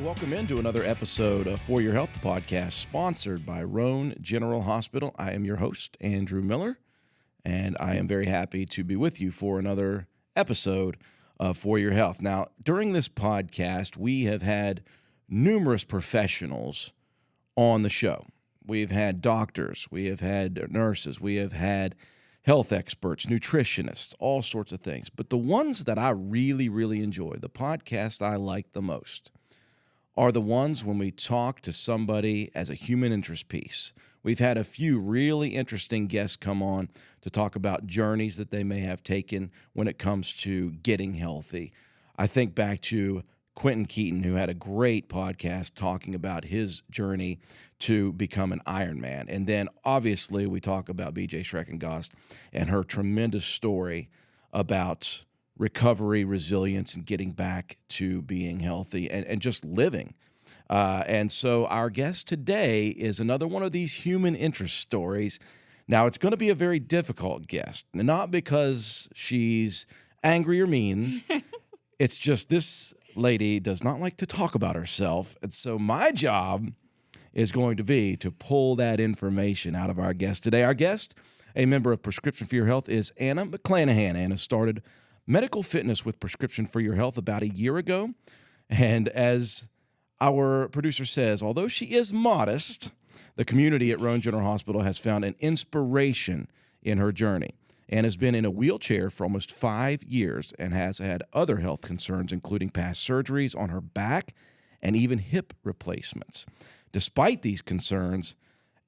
Welcome into another episode of For Your Health, the podcast sponsored by Roane General Hospital. I am your host, Andrew Miller, and I am very happy to be with you for another episode of For Your Health. Now, during this podcast, we have had numerous professionals on the show. We've had doctors, we have had nurses, we have had health experts, nutritionists, all sorts of things. But the ones that I really enjoy, the podcasts I like the most, are the ones when we talk to somebody as a human interest piece. We've had a few really interesting guests come on to talk about journeys that they may have taken when it comes to getting healthy. I think back to Quentin Keaton, who had a great podcast talking about his journey to become an Ironman. And then obviously we talk about BJ Schreckengost and her tremendous story about recovery, resilience, and getting back to being healthy and just living. And so our guest today is another one of these human interest stories. Now, it's going to be a very difficult guest, not because she's angry or mean. It's just this lady does not like to talk about herself. And so my job is going to be to pull that information out of our guest today. Our guest, a member of Prescription for Your Health, is Anna McClanahan. Anna started medical fitness with Prescription for Your Health about a year ago. And as our producer says, although she is modest, the community at Roane General Hospital has found an inspiration in her journey and has been in a wheelchair for almost 5 years and has had other health concerns, including past surgeries on her back and even hip replacements. Despite these concerns,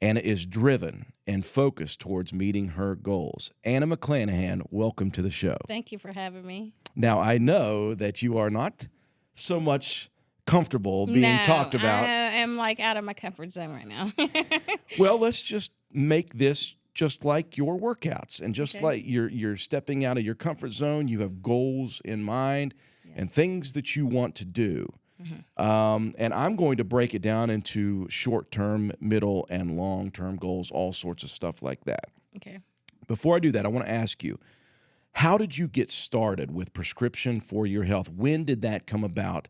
Anna is driven and focused towards meeting her goals. Anna McClanahan, welcome to the show. Thank you for having me. Now, I know that you are not so much comfortable being talked about. I am like out of my comfort zone right now. Well, let's just make this just like your workouts and just like you're stepping out of your comfort zone. You have goals in mind and things that you want to do. And I'm going to break it down into short-term, middle, and long-term goals, all sorts of stuff like that. Okay. Before I do that, I want to ask you, how did you get started with Prescription for Your Health? When did that come about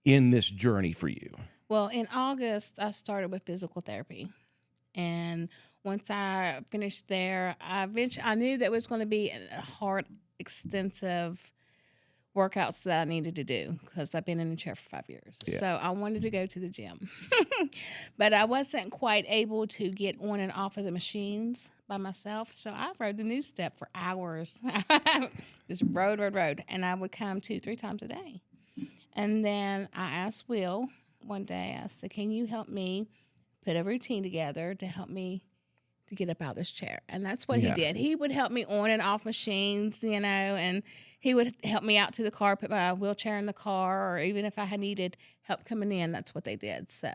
in this journey for you? Well, in August, I started with physical therapy. And once I finished there, I knew that it was going to be a hard, extensive workouts that I needed to do because I've been in the chair for 5 years. Yeah. So I wanted to go to the gym. But I wasn't quite able to get on and off of the machines by myself. So I rode the new step for hours. Just rode. And I would come 2-3 times a day. And then I asked Will one day, I said, can you help me put a routine together to help me to get up out of this chair? And that's what he did. He would help me on and off machines, and he would help me out to the car, put my wheelchair in the car, or even if I had needed help coming in, that's what they did. So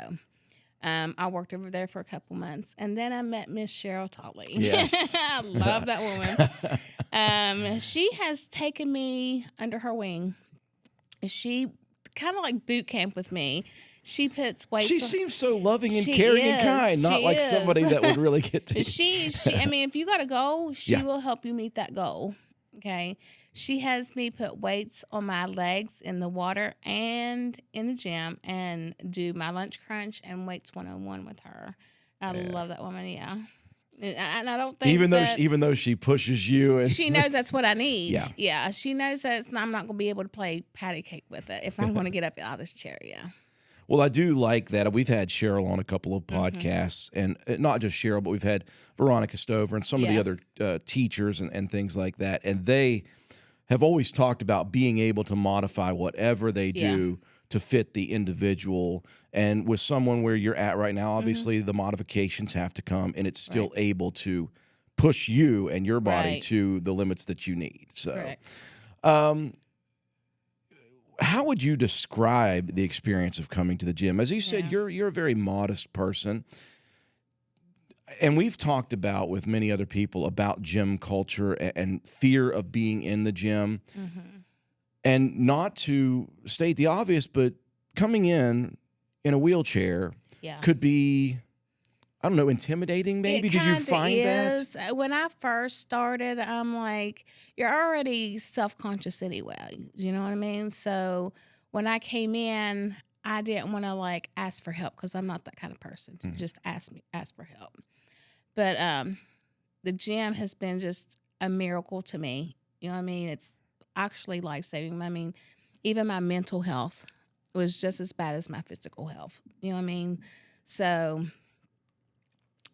I worked over there for a couple months. And then I met Miss Cheryl Totley. Yes. I love that woman. She has taken me under her wing. She kind of like boot camp with me. She puts weights. She seems so loving and caring and kind, not like somebody that would really get to. I mean, if you got a goal, she will help you meet that goal. Okay. She has me put weights on my legs in the water and in the gym and do my lunch crunch and weights 101 with her. I love that woman. Yeah. And I don't think even though she pushes you and she knows that's what I need. Yeah. She knows that I'm not going to be able to play patty cake with it if I'm going to get up out of this chair. Yeah. Well, I do like that. We've had Cheryl on a couple of podcasts, and not just Cheryl, but we've had Veronica Stover and some of the other teachers and things like that. And they have always talked about being able to modify whatever they do to fit the individual. And with someone where you're at right now, obviously the modifications have to come, and it's still able to push you and your body to the limits that you need. So, how would you describe the experience of coming to the gym? As you said, you're a very modest person. And we've talked about with many other people about gym culture and fear of being in the gym. And not to state the obvious, but coming in a wheelchair could be, I don't know, intimidating maybe? Did you find that? When I first started, I'm like, you're already self-conscious anyway. You know what I mean? So when I came in, I didn't want to like ask for help because I'm not that kind of person to just ask for help. But the gym has been just a miracle to me. You know what I mean? It's actually life-saving. I mean, even my mental health was just as bad as my physical health. You know what I mean? So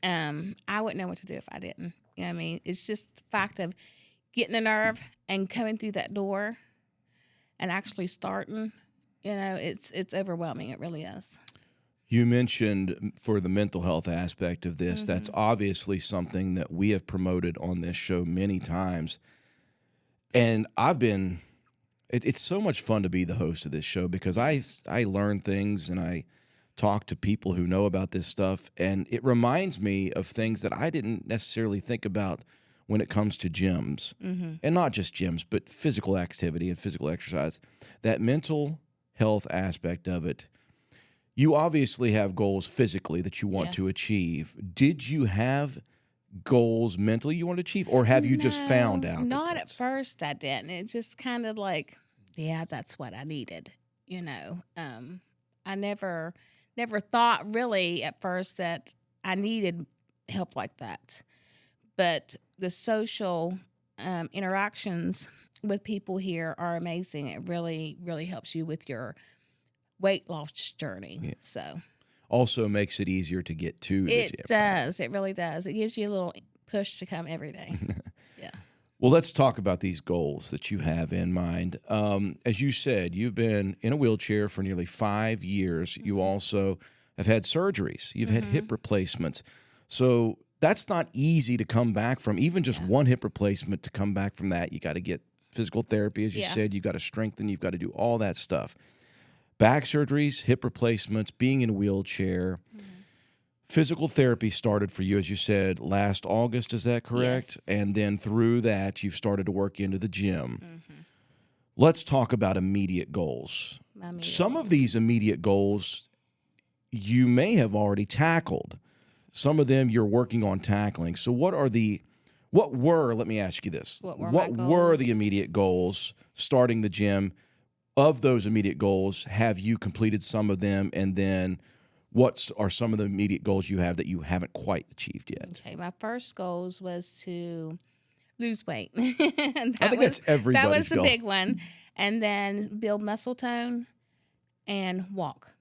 I wouldn't know what to do if I didn't. You know what I mean? It's just the fact of getting the nerve and coming through that door and actually starting, you know, it's overwhelming. It really is. You mentioned for the mental health aspect of this, that's obviously something that we have promoted on this show many times. And it's so much fun to be the host of this show because I learn things and I talk to people who know about this stuff. And it reminds me of things that I didn't necessarily think about when it comes to gyms. And not just gyms, but physical activity and physical exercise. That mental health aspect of it. You obviously have goals physically that you want to achieve. Did you have goals mentally you want to achieve, or have you just found out? Not at first I didn't. It just kind of like, yeah, that's what I needed. You know, I never thought really at first that I needed help like that. But the social interactions with people here are amazing. It really, really helps you with your weight loss journey. Yeah. So Also makes it easier to get to the gym. it does. It really does. It gives you a little push to come every day. Yeah. Well, let's talk about these goals that you have in mind. As you said, you've been in a wheelchair for nearly 5 years. You also have had surgeries. You've had hip replacements. So that's not easy to come back from. Even just one hip replacement, to come back from that, you got to get physical therapy, as you said. You got to strengthen. You've got to do all that stuff. Back surgeries, hip replacements, being in a wheelchair. Physical therapy started for you, as you said, last August. Is that correct? Yes. And then through that, you've started to work into the gym. Let's talk about immediate goals. Some of these immediate goals you may have already tackled. Some of them you're working on tackling. So let me ask you this. What were the immediate goals starting the gym? Of those immediate goals, have you completed some of them? And then what are some of the immediate goals you have that you haven't quite achieved yet? Okay, my first goals was to lose weight. I think that's everybody's That was the goal. big one. And then build muscle tone and walk.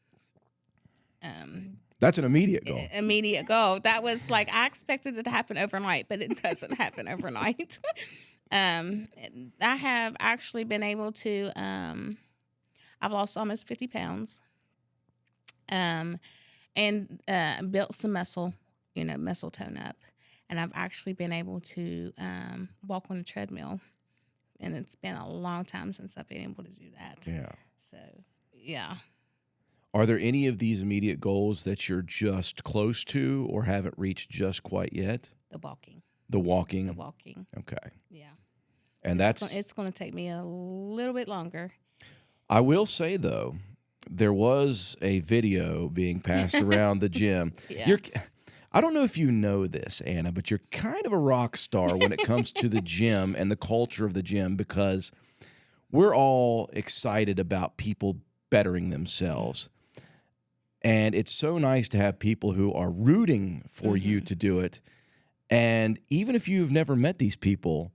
That's an immediate goal. Immediate goal. That was like, I expected it to happen overnight, but it doesn't happen overnight. I have actually been able to, I've lost almost 50 pounds, and built some muscle tone up. And I've actually been able to walk on a treadmill. And it's been a long time since I've been able to do that. Yeah. So, yeah. Are there any of these immediate goals that you're just close to or haven't reached just quite yet? The walking. The walking? The walking. Okay. Yeah. And it's going to take me a little bit longer. I will say, though, there was a video being passed around the gym. Yeah. I don't know if you know this, Anna, but you're kind of a rock star when it comes to the gym and the culture of the gym, because we're all excited about people bettering themselves. And it's so nice to have people who are rooting for you to do it. And even if you've never met these people,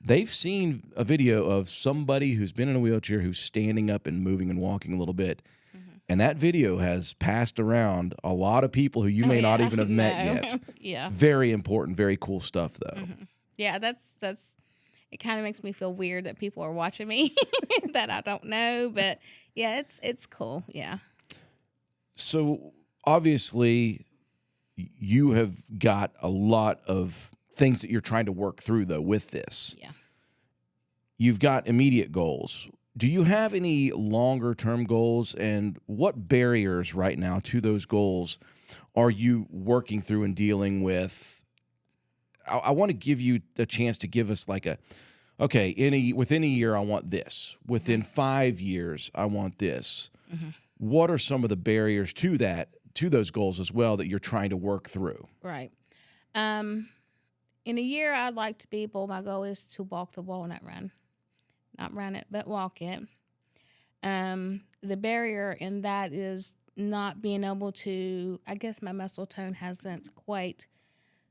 they've seen a video of somebody who's been in a wheelchair who's standing up and moving and walking a little bit. And that video has passed around a lot of people who you may not even have met yet. Yeah. Very important, very cool stuff, though. Yeah, that's it kind of makes me feel weird that people are watching me that I don't know, but yeah, it's cool. Yeah. So obviously you have got a lot of things that you're trying to work through, though, with this. Yeah. You've got immediate goals. Do you have any longer-term goals, and what barriers right now to those goals are you working through and dealing with? I want to give you a chance to give us like within a year, I want this. Within 5 years, I want this. What are some of the barriers to those goals as well that you're trying to work through? Right. In a year, I'd like to be able, my goal is to walk the walnut run. Not run it, but walk it. The barrier in that is not being able to, I guess my muscle tone hasn't quite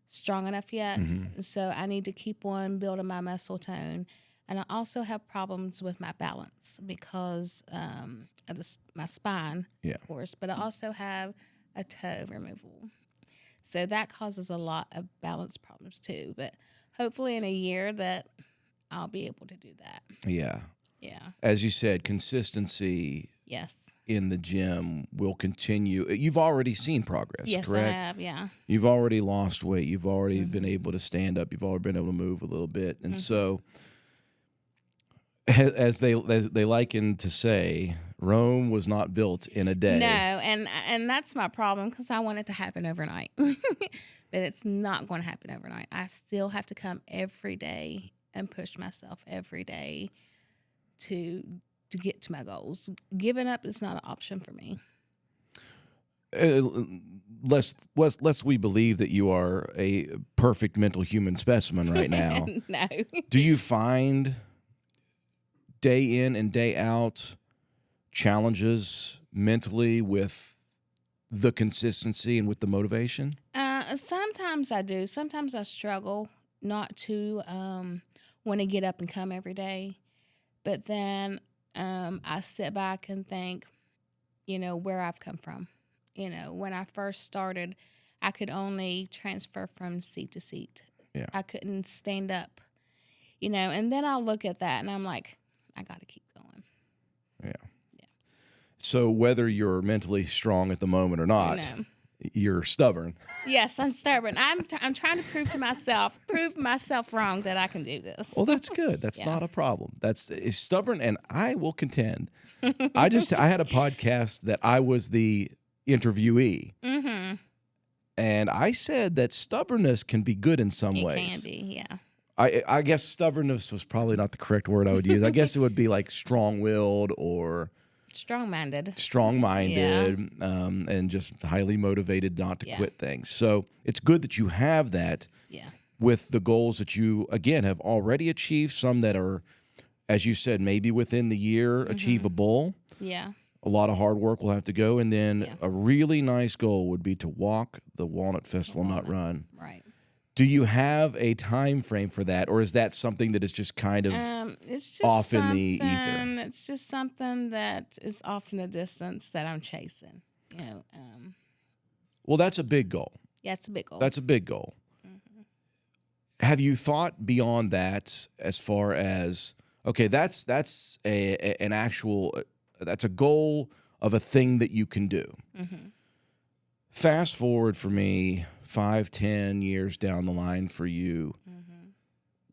strong enough yet. So I need to keep on building my muscle tone. And I also have problems with my balance because of my spine, of course, but I also have a toe removal. So that causes a lot of balance problems too. But hopefully in a year that I'll be able to do that. Yeah. Yeah. As you said, consistency in the gym will continue. You've already seen progress, yes, correct? I have, yeah. You've already lost weight. You've already been able to stand up. You've already been able to move a little bit. And so, as they liken to say, Rome was not built in a day. No, and that's my problem because I want it to happen overnight. But it's not going to happen overnight. I still have to come every day and push myself every day to get to my goals. Giving up is not an option for me. Lest we believe that you are a perfect mental human specimen right now. No. Do you find day in and day out challenges mentally with the consistency and with the motivation? Sometimes I do. Sometimes I struggle not to want to get up and come every day. But then I sit back and think, where I've come from. When I first started, I could only transfer from seat to seat. Yeah. I couldn't stand up, and then I'll look at that and I'm like, I got to keep going. Yeah. So whether you're mentally strong at the moment or not, you're stubborn. Yes, I'm stubborn. I'm trying to prove myself wrong that I can do this. Well, that's good. That's not a problem. It's stubborn, and I will contend. I had a podcast that I was the interviewee. And I said that stubbornness can be good in some ways. It can be, yeah. I guess stubbornness was probably not the correct word I would use. I guess it would be like strong-willed or strong-minded, and just highly motivated not to quit things. So it's good that you have that with the goals that you, again, have already achieved, some that are, as you said, maybe within the year achievable. Yeah. A lot of hard work will have to go. And then a really nice goal would be to walk the Walnut Festival Nut Run. Right. Do you have a time frame for that, or is that something that is just kind of it's just off in the ether? It's just something that is off in the distance that I'm chasing. Well, that's a big goal. Yeah, it's a big goal. That's a big goal. Have you thought beyond that as far as, okay, that's an actual, that's a goal of a thing that you can do. Fast forward for me 5-10 years down the line for you,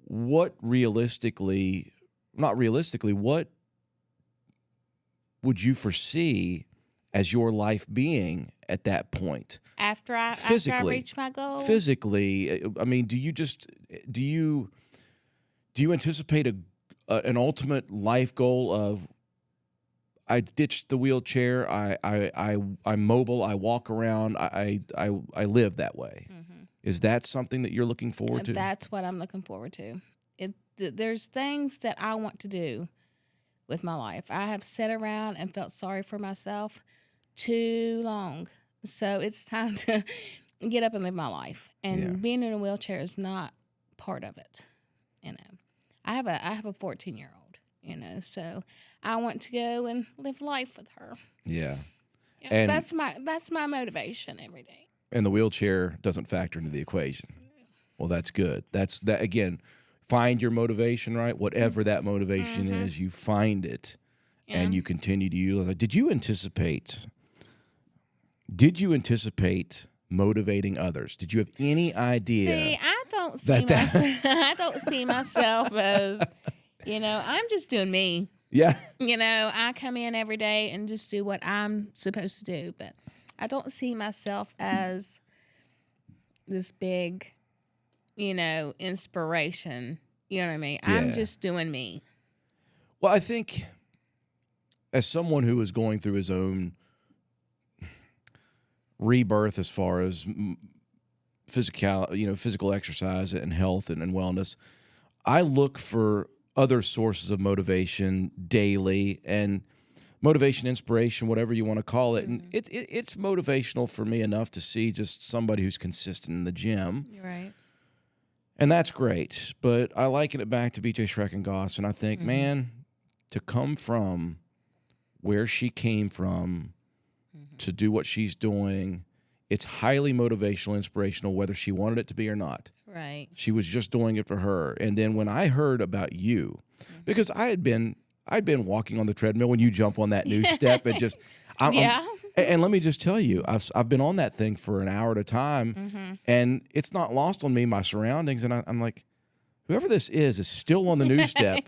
what what would you foresee as your life being at that point? After I reach my goal? Physically, I mean, do you anticipate an ultimate life goal of, I ditched the wheelchair, I'm mobile, I walk around, I live that way? Is that something that you're looking forward to? That's what I'm looking forward to. There's things that I want to do with my life. I have sat around and felt sorry for myself too long. So it's time to get up and live my life. And being in a wheelchair is not part of it. I have a 14-year-old, so I want to go and live life with her. Yeah. And that's my motivation every day. And the wheelchair doesn't factor into the equation. Well, that's good. That again, find your motivation, right? Whatever that motivation is, you find it and you continue to utilize it. Did you anticipate motivating others? Did you have any idea? See, I don't see myself as, I'm just doing me. Yeah. I come in every day and just do what I'm supposed to do, but I don't see myself as this big, inspiration. You know what I mean? Yeah. I'm just doing me. Well, I think as someone who is going through his own rebirth as far as physical exercise and health and wellness, I look for other sources of motivation daily. And motivation, inspiration, whatever you want to call it. And it's motivational for me enough to see just somebody who's consistent in the gym. Right. And that's great. But I liken it back to BJ Schreckengoss, and I think, man, to come from where she came from to do what she's doing, it's highly motivational, inspirational, whether she wanted it to be or not. Right. She was just doing it for her. And then when I heard about you, because I'd been walking on the treadmill when you jump on that new step and just and let me just tell you, I've been on that thing for an hour at a time, and it's not lost on me my surroundings, and I'm like, whoever this is still on the new step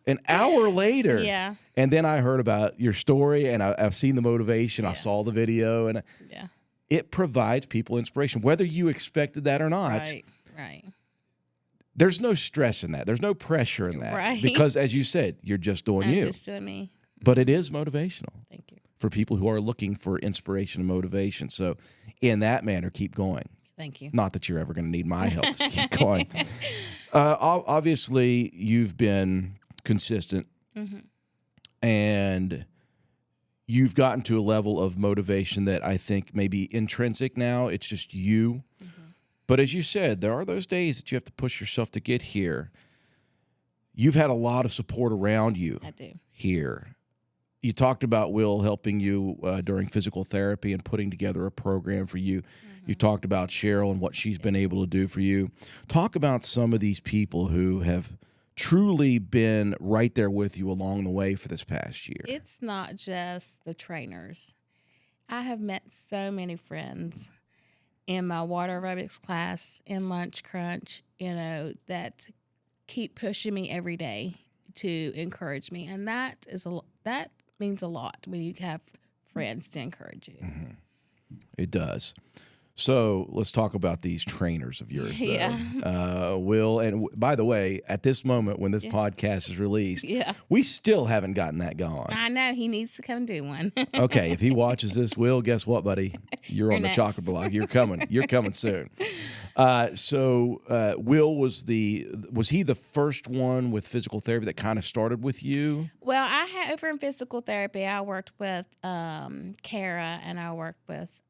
an hour later. Yeah. And then I heard about your story, and I've seen the motivation. I saw the video, and it provides people inspiration, whether you expected that or not. Right. There's no stress in that. There's no pressure in that. Right. Because, as you said, you're just doing you. Just doing me. But it is motivational. Thank you. For people who are looking for inspiration and motivation. So, in that manner, keep going. Thank you. Not that you're ever going to need my help to keep going. Obviously, you've been consistent, and you've gotten to a level of motivation that I think may be intrinsic now. It's just you. But as you said, there are those days that you have to push yourself to get here. You've had a lot of support around you. I do. Here. You talked about Will helping you during physical therapy and putting together a program for you. You talked about Cheryl and what she's been able to do for you. Talk about some of these people who have truly been right there with you along the way for this past year. It's not just the trainers. I have met so many friends in my water aerobics class, in Lunch Crunch, that keep pushing me every day to encourage me. And that means a lot when you have friends to encourage you. It does. So let's talk about these trainers of yours, though. Yeah. Will, and by the way, at this moment when this podcast is released, we still haven't gotten that going. I know. He needs to come do one. Okay, if he watches this, Will, guess what, buddy? You're on the chocolate block. You're coming. You're coming soon. So Will was he the first one with physical therapy that kind of started with you? Well, I had over in physical therapy, I worked with Kara, and I worked with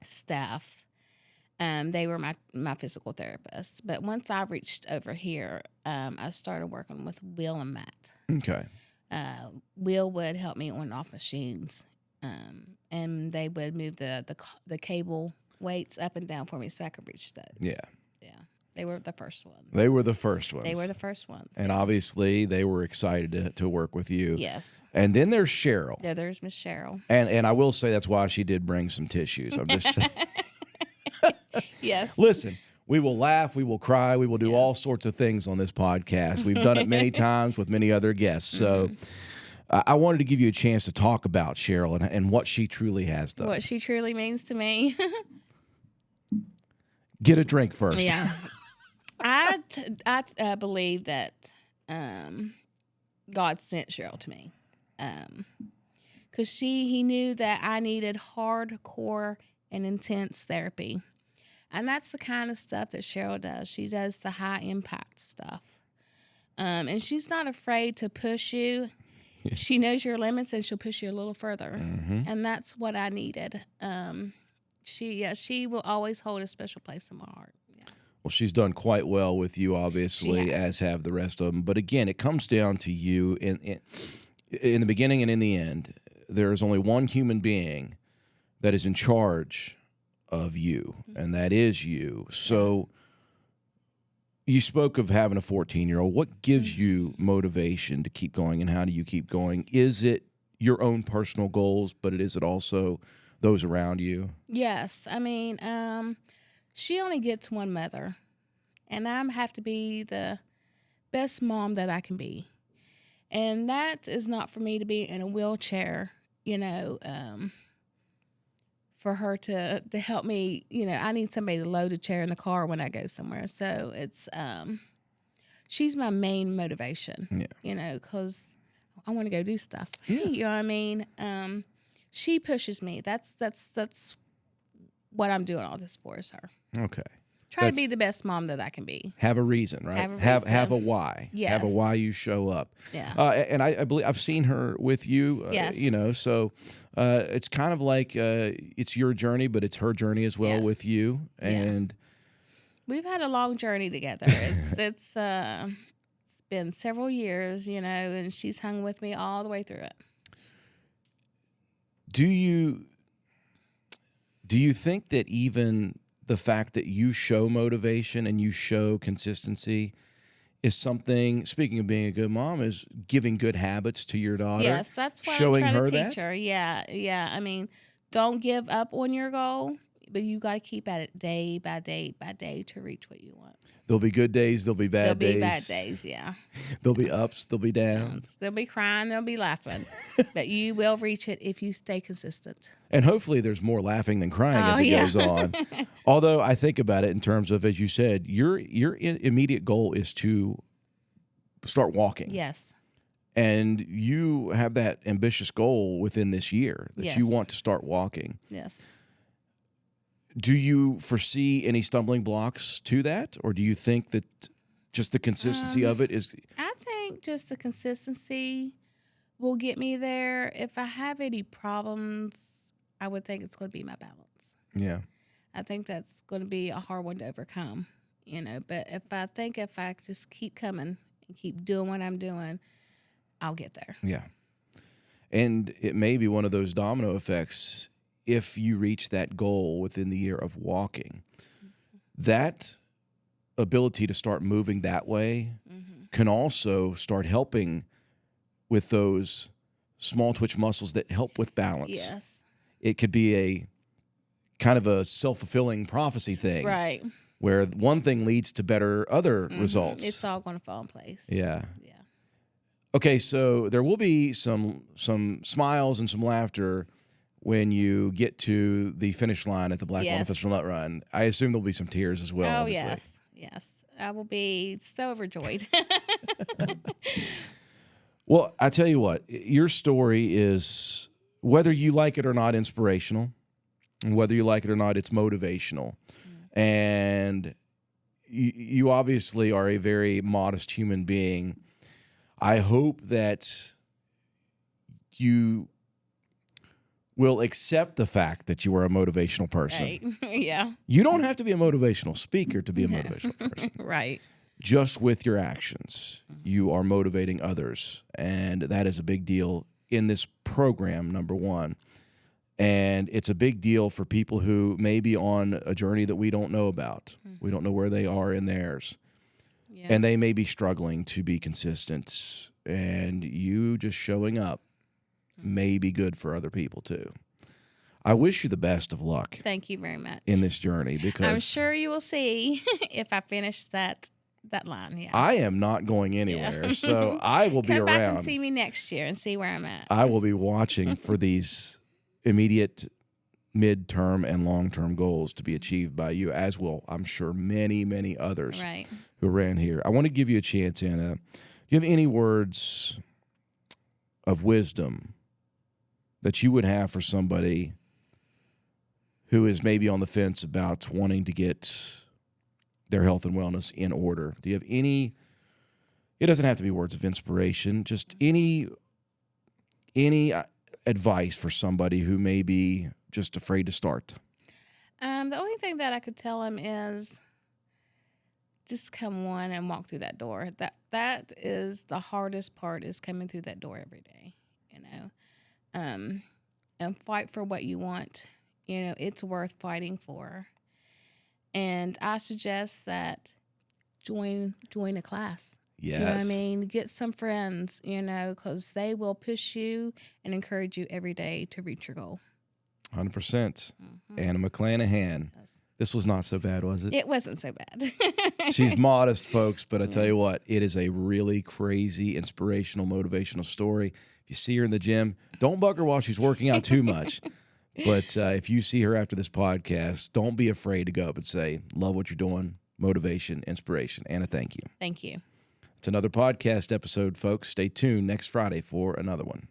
Steph. They were my physical therapists. But once I reached over here, I started working with Will and Matt. Okay. Will would help me on and off machines, and they would move the cable weights up and down for me so I could reach those. Yeah. They were the first ones. They were the first ones. And obviously, they were excited to work with you. Yes. And then there's Cheryl. Yeah, there's Miss Cheryl. And I will say that's why she did bring some tissues. I'm just saying. Yes. Listen, we will laugh, we will cry, we will do all sorts of things on this podcast. We've done it many times with many other guests. So I wanted to give you a chance to talk about Cheryl and what she truly has done. What she truly means to me. Get a drink first. Yeah. I believe that God sent Cheryl to me because he knew that I needed hardcore and intense therapy. And that's the kind of stuff that Cheryl does. She does the high impact stuff. And she's not afraid to push you. She knows your limits and she'll push you a little further. And that's what I needed. She will always hold a special place in my heart. Well, she's done quite well with you, obviously, as have the rest of them. But again, it comes down to you. In the beginning and in the end, there is only one human being that is in charge of you, and that is you. So you spoke of having a 14-year-old. What gives you motivation to keep going, and how do you keep going? Is it your own personal goals, but is it also those around you? Yes. I mean, she only gets one mother, and I have to be the best mom that I can be. And that is not for me to be in a wheelchair, for her to help me. I need somebody to load a chair in the car when I go somewhere. So it's she's my main motivation, because I want to go do stuff. Yeah. You know what I mean? She pushes me. That's what I'm doing all this for is her. Okay. Try to be the best mom that I can be. Have a reason, right? Have a why. Yes. Have a why you show up. Yeah. And I believe I've seen her with you. Yes. So it's kind of like it's your journey, but it's her journey as well with you. And we've had a long journey together. It's been several years, and she's hung with me all the way through it. Do you think that even the fact that you show motivation and you show consistency is something, speaking of being a good mom, is giving good habits to your daughter? Yes, that's what showing I'm trying her to teach that? her. Yeah. I mean, don't give up on your goal, but you got to keep at it day by day by day to reach what you want. There'll be good days. There'll be bad days. There'll be bad days, yeah. There'll be ups. There'll be downs. There'll be crying. There'll be laughing. But you will reach it if you stay consistent. And hopefully there's more laughing than crying as it goes on. Although I think about it in terms of, as you said, your immediate goal is to start walking. Yes. And you have that ambitious goal within this year that you want to start walking. Yes. Do you foresee any stumbling blocks to that? Or do you think that just the consistency of it is? I think just the consistency will get me there. If I have any problems, I would think it's going to be my balance. Yeah. I think that's going to be a hard one to overcome, But if I just keep coming and keep doing what I'm doing, I'll get there. Yeah. And it may be one of those domino effects. If you reach that goal within the year of walking, that ability to start moving that way can also start helping with those small twitch muscles that help with balance. Yes. It could be a kind of a self-fulfilling prophecy thing. Right. Where one thing leads to better other results. It's all going to fall in place. Yeah. Yeah. Okay, so there will be some smiles and some laughter when you get to the finish line at the Black Boniface Nut Run. I assume there'll be some tears as well. Oh, obviously. yes. I will be so overjoyed. Well, I tell you what, your story is, whether you like it or not, inspirational. And whether you like it or not, it's motivational. And you obviously are a very modest human being. I hope that you will accept the fact that you are a motivational person. Right. Yeah. You don't have to be a motivational speaker to be a motivational person. Right. Just with your actions, you are motivating others. And that is a big deal in this program, number one. And it's a big deal for people who may be on a journey that we don't know about. We don't know where they are in theirs. Yeah. And they may be struggling to be consistent. And you just showing up may be good for other people too. I wish you the best of luck. Thank you very much. In this journey, because I'm sure you will see if I finish that line. Yeah. I am not going anywhere, so I will be around. Come back and see me next year and see where I'm at. I will be watching for these immediate, midterm, and long-term goals to be achieved by you, as will, I'm sure, many, many others who ran here. I want to give you a chance, Anna. Do you have any words of wisdom that you would have for somebody who is maybe on the fence about wanting to get their health and wellness in order? Do you have any? It doesn't have to be words of inspiration, just any advice for somebody who may be just afraid to start? The only thing that I could tell him is just come on and walk through that door. That is the hardest part, is coming through that door every day, and fight for what you want. It's worth fighting for. And I suggest that join a class. Yes. You know what I mean? Get some friends, because they will push you and encourage you every day to reach your goal. 100%. Anna McClanahan. Yes. This was not so bad, was it? It wasn't so bad. She's modest, folks, but I tell you what, it is a really crazy, inspirational, motivational story. If you see her in the gym, don't bug her while she's working out too much. But if you see her after this podcast, don't be afraid to go up and say, love what you're doing, motivation, inspiration. Anna, thank you. Thank you. It's another podcast episode, folks. Stay tuned next Friday for another one.